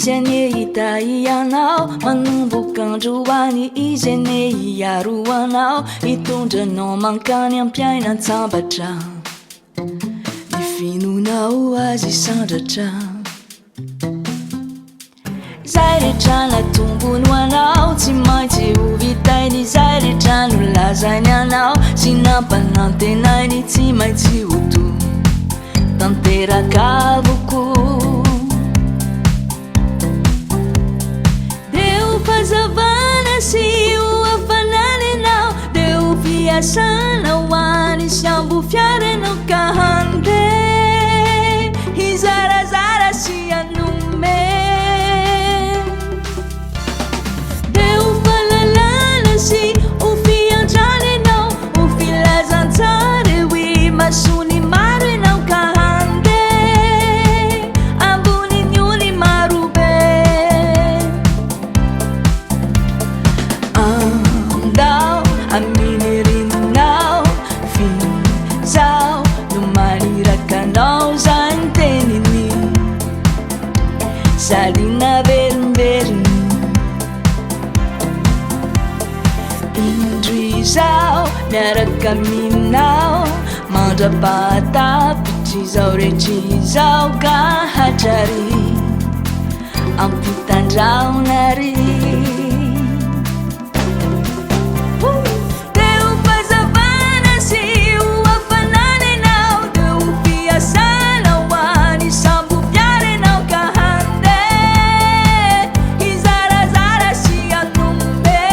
izy anie hitahy ianao manomboka androany izy anie hiaro anao hitondranao mankany am-piainan-tsambatra ny finoanao azy hisandratra zay rehetra natombony anao tsy maintsy ho vitainy zay rehetra nolazainy anao sy nampanantenainy tsy maintsy ho to tanteraka avokoa deo fahazavàna sy ho hafanàna anao deo fiasàna ho anie sambofiara anao ka handeha hizarazara sy anome deo fahalalàna sy ho fiandrana anao ho filazantsara ho imason'ny maro anao ka Ambonin'ny marobe andao amin'ny rinao finzao no manirakanao zany teniny salina verimberiny indro izao miaraka aminao Mandra-pahatapitr izao rehetra izao ka hatrary ampitan-drahona ry deo fahazavàna sy ho hafanàna anao deo fiasàna ho anie sambofiara anao ka handeha hizarazara sy anome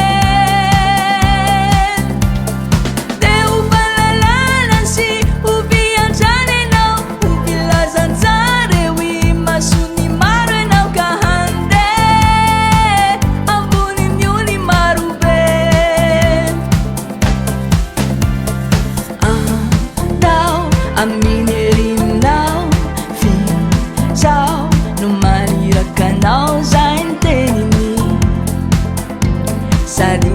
deo fahalalàna sy ho fiandrana anao ho filazantsara ho imason'ny maro anao ka handeha Ambonin'ny marobe andao amin'ny rinao finzao no manirakanao zay ny teniny sady